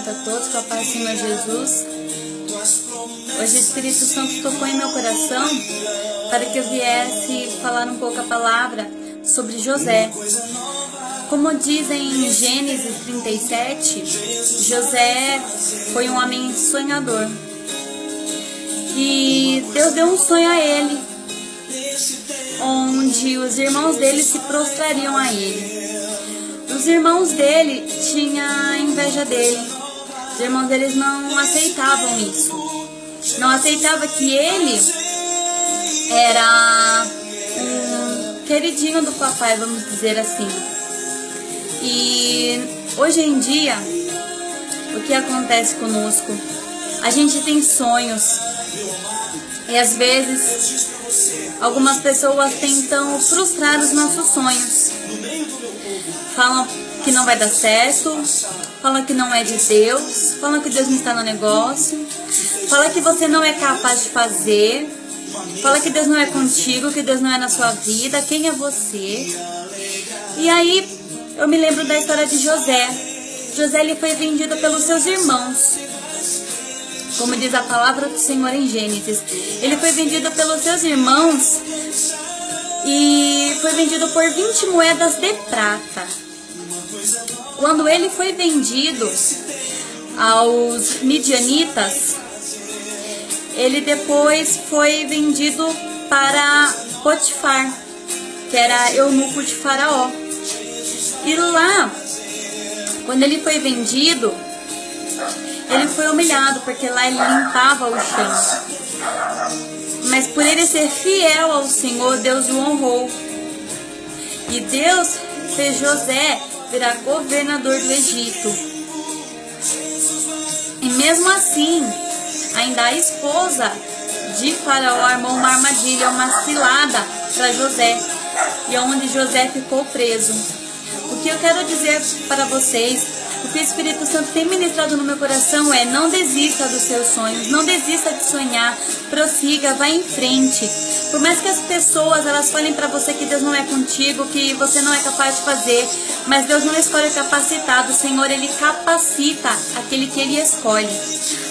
a todos, com a paz do Senhor Jesus. Hoje o Espírito Santo tocou em meu coração para que eu viesse falar um pouco a palavra sobre José. Como dizem em Gênesis 37, José foi um homem sonhador. E Deus deu um sonho a ele, onde os irmãos dele se prostrariam a ele. Os irmãos dele tinham inveja dele. Os irmãos deles não aceitavam isso. Não aceitavam que ele era um queridinho do papai, vamos dizer assim. E hoje em dia, o que acontece conosco? A gente tem sonhos. E às vezes, algumas pessoas tentam frustrar os nossos sonhos. Falam que não vai dar certo, falam que não é de Deus, falam que Deus não está no negócio, falam que você não é capaz de fazer, falam que Deus não é contigo, que Deus não é na sua vida, quem é você? E aí eu me lembro da história de José. José, ele foi vendido pelos seus irmãos. Como diz a palavra do Senhor em Gênesis, ele foi vendido pelos seus irmãos e foi vendido por 20 moedas de prata. Quando ele foi vendido aos midianitas, ele depois foi vendido para Potifar, que era eunuco de Faraó. E lá, quando ele foi vendido, ele foi humilhado, porque lá ele limpava o chão. Mas por ele ser fiel ao Senhor, Deus o honrou. E Deus fez José virar governador do Egito. E mesmo assim, ainda a esposa de Faraó armou uma armadilha, uma cilada para José. E onde José ficou preso. O que eu quero dizer para vocês, o que o Espírito Santo tem ministrado no meu coração é: não desista dos seus sonhos, não desista de sonhar, prossiga, vá em frente. Por mais que as pessoas elas falem para você que Deus não é contigo, que você não é capaz de fazer, mas Deus não escolhe o capacitado, o Senhor ele capacita aquele que ele escolhe.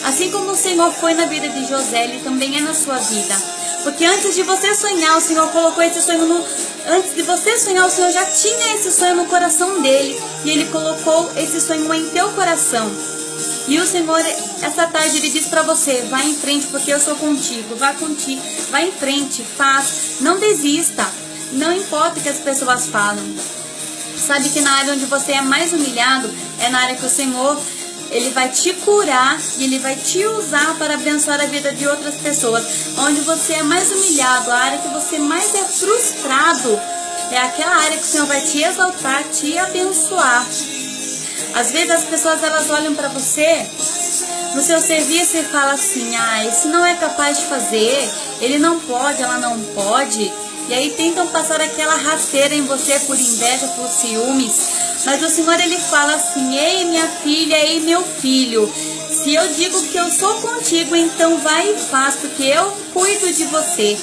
Assim como o Senhor foi na vida de José, ele também é na sua vida. Porque antes de você sonhar, o Senhor colocou esse sonho no... Antes de você sonhar, o Senhor já tinha esse sonho no coração dele. E ele colocou esse sonho em teu coração. E o Senhor, essa tarde, ele diz para você: vai em frente, porque eu sou contigo. Vá contigo, vai em frente, faz. Não desista. Não importa o que as pessoas falam. Sabe que na área onde você é mais humilhado, é na área que o Senhor... Ele vai te curar e Ele vai te usar para abençoar a vida de outras pessoas. Onde você é mais humilhado, a área que você mais é frustrado, é aquela área que o Senhor vai te exaltar, te abençoar. Às vezes as pessoas elas olham para você no seu serviço e falam assim: ah, esse não é capaz de fazer, ele não pode, ela não pode. E aí tentam passar aquela rasteira em você por inveja, por ciúmes. Mas o Senhor ele fala assim: ei minha filha, ei meu filho, se eu digo que eu sou contigo, então vai e faz, porque eu cuido de você.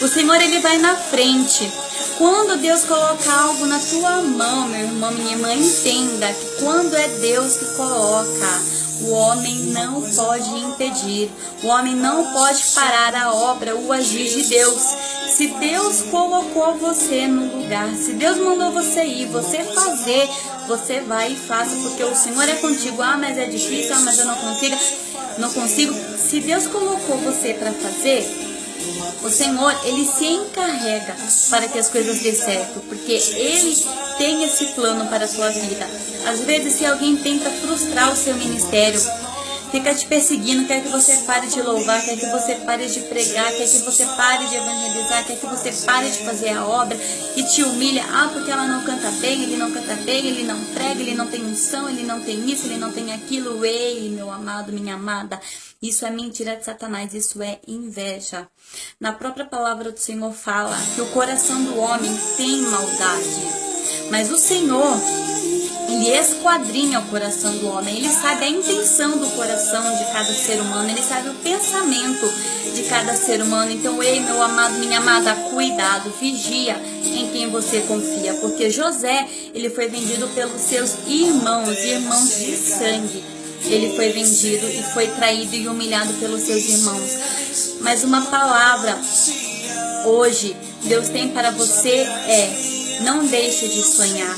O Senhor ele vai na frente. Quando Deus coloca algo na tua mão, meu irmão, minha irmã, entenda que quando é Deus que coloca, o homem não pode impedir, o homem não pode parar a obra, o agir de Deus. Se Deus colocou você no lugar, se Deus mandou você ir, você fazer, você vai e faça, porque o Senhor é contigo. Ah, mas é difícil, ah, mas eu não consigo. Se Deus colocou você para fazer, o Senhor, ele se encarrega para que as coisas dê certo, porque ele tem esse plano para a sua vida. Às vezes, se alguém tenta frustrar o seu ministério, fica te perseguindo, quer que você pare de louvar, quer que você pare de pregar, quer que você pare de evangelizar, quer que você pare de fazer a obra, e te humilha. Ah, porque ela não canta bem, ele não canta bem, ele não prega, ele não tem unção, ele não tem isso, ele não tem aquilo. Ei, meu amado, minha amada, isso é mentira de Satanás, isso é inveja. Na própria palavra do Senhor fala que o coração do homem tem maldade, mas o Senhor... Ele esquadrinha o coração do homem, ele sabe a intenção do coração de cada ser humano, ele sabe o pensamento de cada ser humano. Então, ei, meu amado, minha amada, cuidado, vigia em quem você confia, porque José, ele foi vendido pelos seus irmãos de sangue. ele foi vendido e foi traído e humilhado pelos seus irmãos. Mas uma palavra hoje Deus tem para você não deixe de sonhar.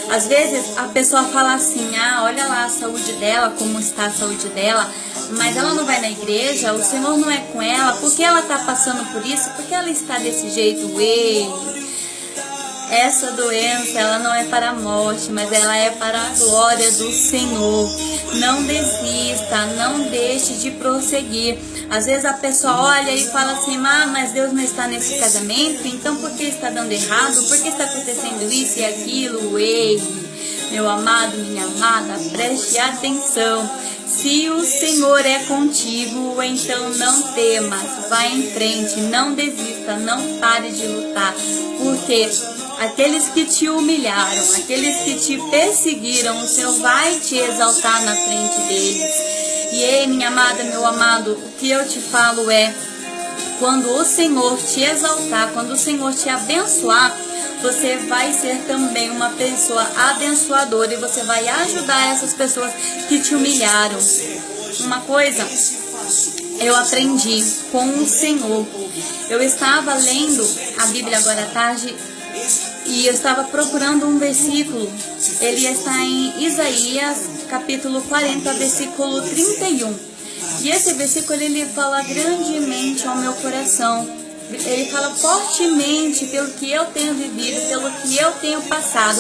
Às vezes a pessoa fala assim, olha lá a saúde dela, como está a saúde dela, mas ela não vai na igreja, o Senhor não é com ela, porque ela está passando por isso, porque ela está desse jeito. Ei, essa doença, ela não é para a morte, mas ela é para a glória do Senhor. Não desista, não deixe de prosseguir. Às vezes a pessoa olha e fala assim, mas Deus não está nesse casamento, então por que está dando errado? Por que está acontecendo isso e aquilo? Ei, meu amado, minha amada, preste atenção. Se o Senhor é contigo, então não temas, vá em frente, não desista, não pare de lutar, porque aqueles que te humilharam, aqueles que te perseguiram, o Senhor vai te exaltar na frente deles. E ei, minha amada, meu amado, o que eu te falo quando o Senhor te exaltar, quando o Senhor te abençoar, você vai ser também uma pessoa abençoadora e você vai ajudar essas pessoas que te humilharam. Uma coisa eu aprendi com o Senhor. Eu estava lendo a Bíblia agora à tarde e eu estava procurando um versículo. Ele está em Isaías, capítulo 40, versículo 31. E esse versículo ele fala grandemente ao meu coração. Ele fala fortemente pelo que eu tenho vivido, pelo que eu tenho passado.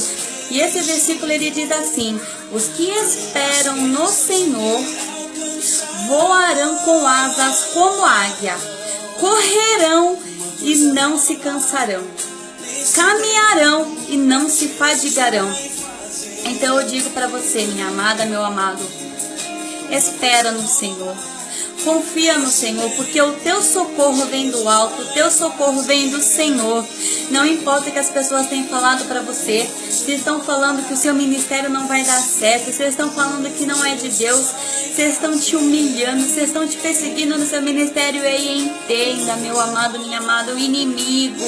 E esse versículo ele diz assim: os que esperam no Senhor voarão com asas como águia, correrão e não se cansarão, caminharão e não se fadigarão. Então eu digo para você, minha amada, meu amado, espera no Senhor. Confia no Senhor, porque o teu socorro vem do alto, o teu socorro vem do Senhor. Não importa o que as pessoas têm falado para você, se estão falando que o seu ministério não vai dar certo, se estão falando que não é de Deus, se estão te humilhando, se estão te perseguindo no seu ministério, e entenda, meu amado, minha amada, o inimigo,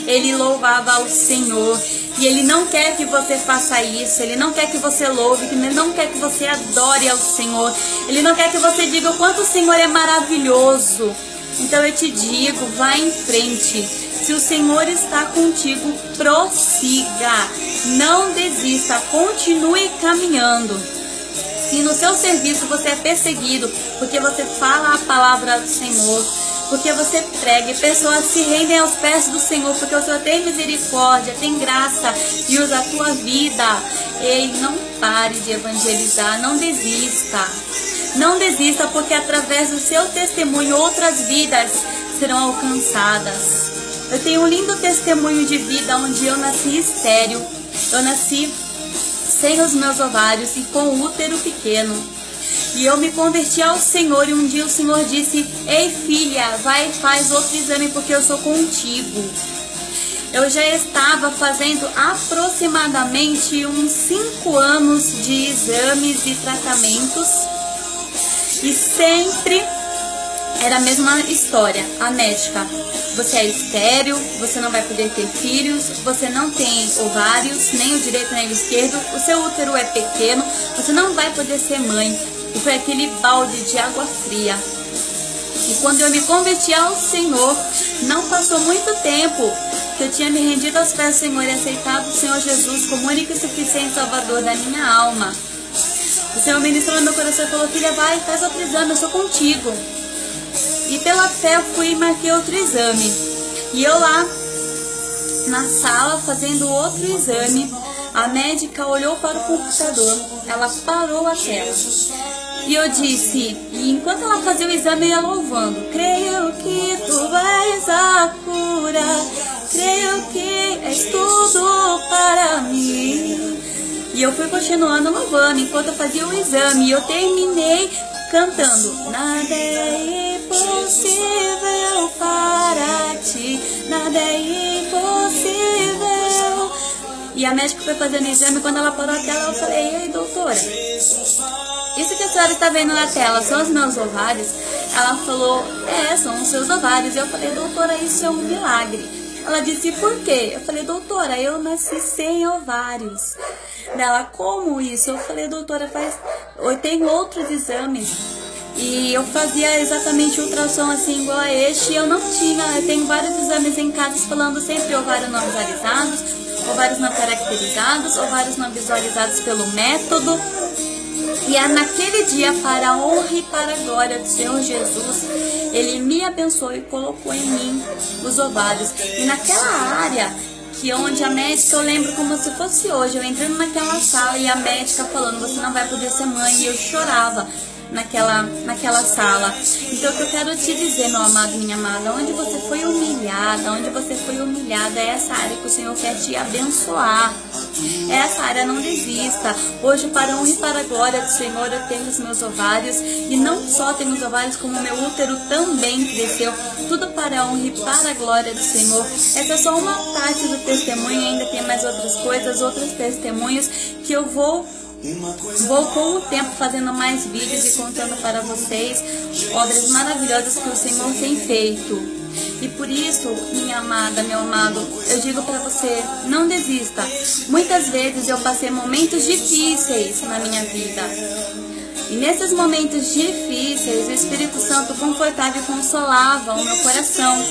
ele louvava ao Senhor. E ele não quer que você faça isso, ele não quer que você louve, ele não quer que você adore ao Senhor, ele não quer que você diga o quanto o Senhor é maravilhoso. Então eu te digo, vá em frente. Se o Senhor está contigo, prossiga, não desista, continue caminhando. Se no seu serviço você é perseguido porque você fala a palavra do Senhor, porque você prega e pessoas se rendem aos pés do Senhor, porque o Senhor tem misericórdia, tem graça e usa a tua vida. Ei, não pare de evangelizar, não desista. Não desista, porque através do seu testemunho outras vidas serão alcançadas. Eu tenho um lindo testemunho de vida onde eu nasci estéril. Eu nasci sem os meus ovários e com útero pequeno. E eu me converti ao Senhor e um dia o Senhor disse: ei filha, vai e faz outro exame porque eu sou contigo. Eu já estava fazendo aproximadamente uns 5 anos de exames e tratamentos. E sempre era a mesma história, a médica: você é estéril, você não vai poder ter filhos, você não tem ovários, nem o direito nem o esquerdo, o seu útero é pequeno, você não vai poder ser mãe. E foi aquele balde de água fria. E quando eu me converti ao Senhor, não passou muito tempo que eu tinha me rendido aos pés do Senhor e aceitado o Senhor Jesus como único e suficiente Salvador da minha alma. O Senhor ministrou no meu coração e falou: filha, vai, faz outro exame, eu sou contigo. E pela fé eu fui e marquei outro exame. E eu lá na sala fazendo outro exame, a médica olhou para o computador, ela parou a tela. E eu disse, e enquanto ela fazia o exame, eu ia louvando: creio que tu és a cura, creio que és tudo para mim. E eu fui continuando louvando enquanto eu fazia o exame. E eu terminei cantando: nada é impossível para ti, nada é impossível. E a médica foi fazendo o exame. Quando ela parou a tela, eu falei: ei, doutora, isso que a senhora está vendo na tela são os meus ovários? Ela falou: são os seus ovários. Eu falei: doutora, isso é um milagre. Ela disse: por quê? Eu falei: doutora, eu nasci sem ovários. Dela, como isso? Eu falei, doutora, eu tenho outros exames. E eu fazia exatamente ultrassom assim igual a este, e eu não tinha. Eu tenho vários exames em casa falando sempre ovários não visualizados, ovários não caracterizados, ovários não visualizados pelo método. E é naquele dia, para a honra e para a glória do Senhor Jesus, Ele me abençoou e colocou em mim os ovários. E naquela área, que onde a médica, eu lembro como se fosse hoje, eu entrando naquela sala e a médica falando, você não vai poder ser mãe, e eu chorava naquela sala. Então o que eu quero te dizer, meu amado, minha amada, onde você foi humilhada, é essa área que o Senhor quer te abençoar. Essa área, não desista. Hoje, para a honra e para a glória do Senhor, eu tenho os meus ovários, e não só tenho os ovários, como o meu útero também cresceu, tudo para a honra e para a glória do Senhor. Essa é só uma parte do testemunho, ainda tem mais outras coisas, outros testemunhos que eu vou com o tempo fazendo mais vídeos e contando para vocês obras maravilhosas que o Senhor tem feito. E por isso, minha amada, meu amado, eu digo para você, não desista. Muitas vezes eu passei momentos difíceis na minha vida. E nesses momentos difíceis, o Espírito Santo confortava e consolava o meu coração.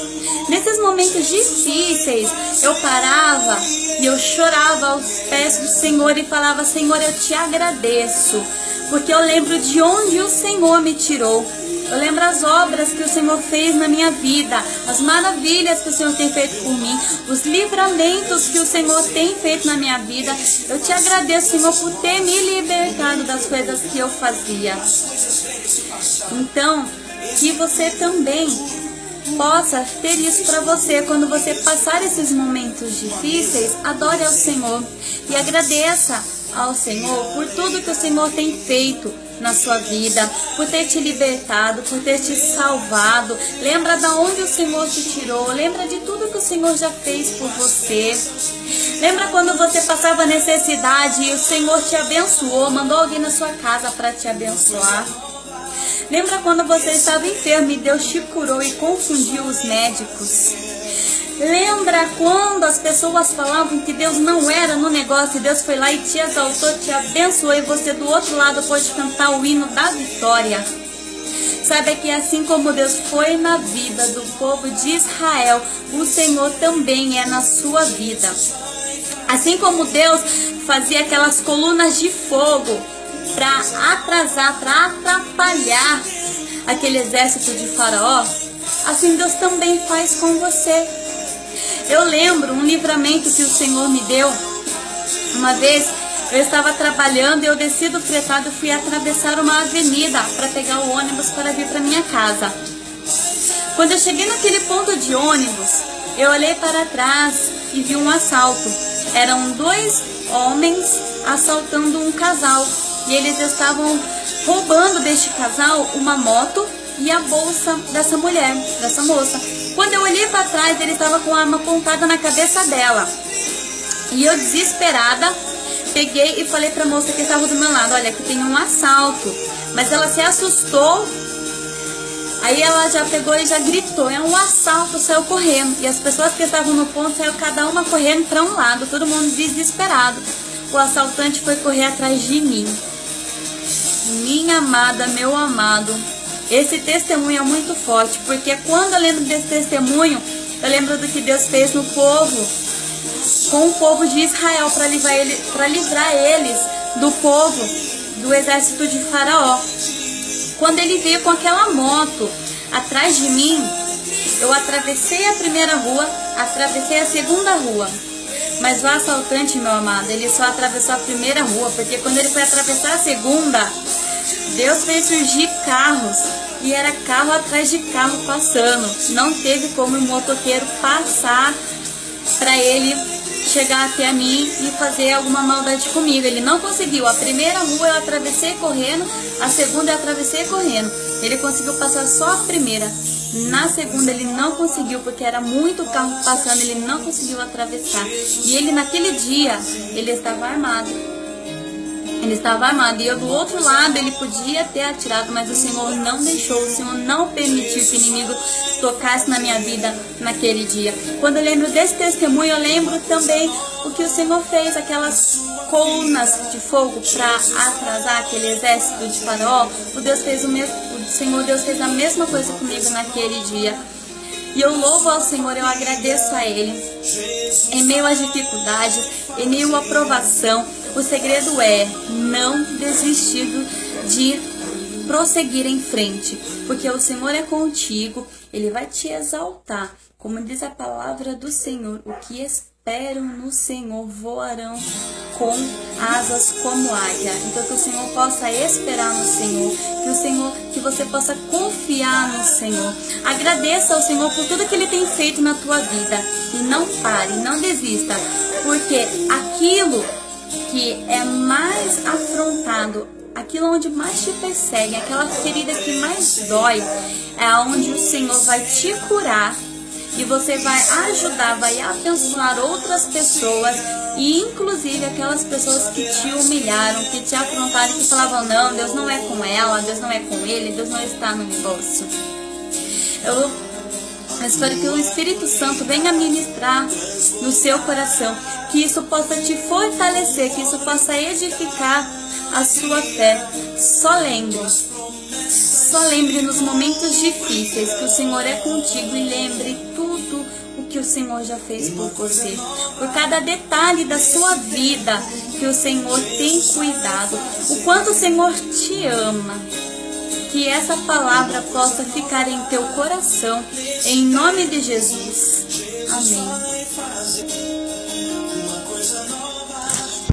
Nesses momentos difíceis, eu parava e eu chorava aos pés do Senhor e falava, Senhor, eu te agradeço, porque eu lembro de onde o Senhor me tirou. Eu lembro as obras que o Senhor fez na minha vida, as maravilhas que o Senhor tem feito por mim, os livramentos que o Senhor tem feito na minha vida. Eu te agradeço, Senhor, por ter me libertado das coisas que eu fazia. Então, que você também possa ter isso para você. Quando você passar esses momentos difíceis, adore ao Senhor e agradeça ao Senhor por tudo que o Senhor tem feito na sua vida, por ter te libertado, por ter te salvado. Lembra de onde o Senhor te tirou, lembra de tudo que o Senhor já fez por você. Lembra quando você passava necessidade e o Senhor te abençoou, mandou alguém na sua casa para te abençoar. Lembra quando você estava enfermo e Deus te curou e confundiu os médicos. Lembra quando as pessoas falavam que Deus não era no negócio e Deus foi lá e te exaltou, te abençoou, e você do outro lado pode cantar o hino da vitória. Saiba que assim como Deus foi na vida do povo de Israel, o Senhor também é na sua vida. Assim como Deus fazia aquelas colunas de fogo para atrasar, para atrapalhar aquele exército de Faraó, assim Deus também faz com você. Eu lembro um livramento que o Senhor me deu. Uma vez eu estava trabalhando e eu desci do fretado e fui atravessar uma avenida para pegar o ônibus para vir para minha casa. Quando eu cheguei naquele ponto de ônibus, eu olhei para trás e vi um assalto. Eram dois homens assaltando um casal e eles estavam roubando deste casal uma moto e a bolsa dessa mulher, dessa moça. Quando eu olhei para trás, ele estava com a arma apontada na cabeça dela. E eu, desesperada, peguei e falei para a moça que estava do meu lado, olha, aqui tem um assalto. Mas ela se assustou. Aí ela já pegou e já gritou, é um assalto, saiu correndo. E as pessoas que estavam no ponto saíram cada uma correndo para um lado, todo mundo desesperado. O assaltante foi correr atrás de mim. Minha amada, meu amado, esse testemunho é muito forte, porque quando eu lembro desse testemunho, eu lembro do que Deus fez no povo, com o povo de Israel, para livrar eles do povo, do exército de Faraó. Quando ele veio com aquela moto atrás de mim, eu atravessei a primeira rua, atravessei a segunda rua. Mas o assaltante, meu amado, ele só atravessou a primeira rua, porque quando ele foi atravessar a segunda, Deus fez surgir carros, e era carro atrás de carro passando. Não teve como o motoqueiro passar para ele chegar até mim e fazer alguma maldade comigo. Ele não conseguiu. A primeira rua eu atravessei correndo, a segunda eu atravessei correndo. Ele conseguiu passar só a primeira. Na segunda ele não conseguiu, porque era muito carro passando, ele não conseguiu atravessar. E ele naquele dia, ele estava armado. Ele estava armado, e eu do outro lado, ele podia ter atirado, mas o Senhor não deixou, o Senhor não permitiu que o inimigo tocasse na minha vida naquele dia. Quando eu lembro desse testemunho, eu lembro também o que o Senhor fez, aquelas colunas de fogo para atrasar aquele exército de Faraó. O Senhor Deus fez a mesma coisa comigo naquele dia. E eu louvo ao Senhor, eu agradeço a Ele. Em meio às dificuldades, em meio à provação, o segredo é não desistir de prosseguir em frente, porque o Senhor é contigo, Ele vai te exaltar. Como diz a palavra do Senhor, o que esperam no Senhor voarão com asas como águia. Então que o Senhor possa esperar no Senhor, que você possa confiar no Senhor. Agradeça ao Senhor por tudo que Ele tem feito na tua vida e não pare, não desista, porque aquilo que é mais afrontado, aquilo onde mais te persegue, aquela ferida que mais dói, é onde o Senhor vai te curar e você vai ajudar, vai abençoar outras pessoas, e inclusive aquelas pessoas que te humilharam, que te afrontaram, que falavam: não, Deus não é com ela, Deus não é com ele, Deus não está no negócio. Eu espero que o Espírito Santo venha ministrar no seu coração, que isso possa te fortalecer, que isso possa edificar a sua fé. Só lembre nos momentos difíceis que o Senhor é contigo, e lembre tudo o que o Senhor já fez por você, por cada detalhe da sua vida que o Senhor tem cuidado, o quanto o Senhor te ama. Que essa palavra possa ficar em teu coração, em nome de Jesus. Amém.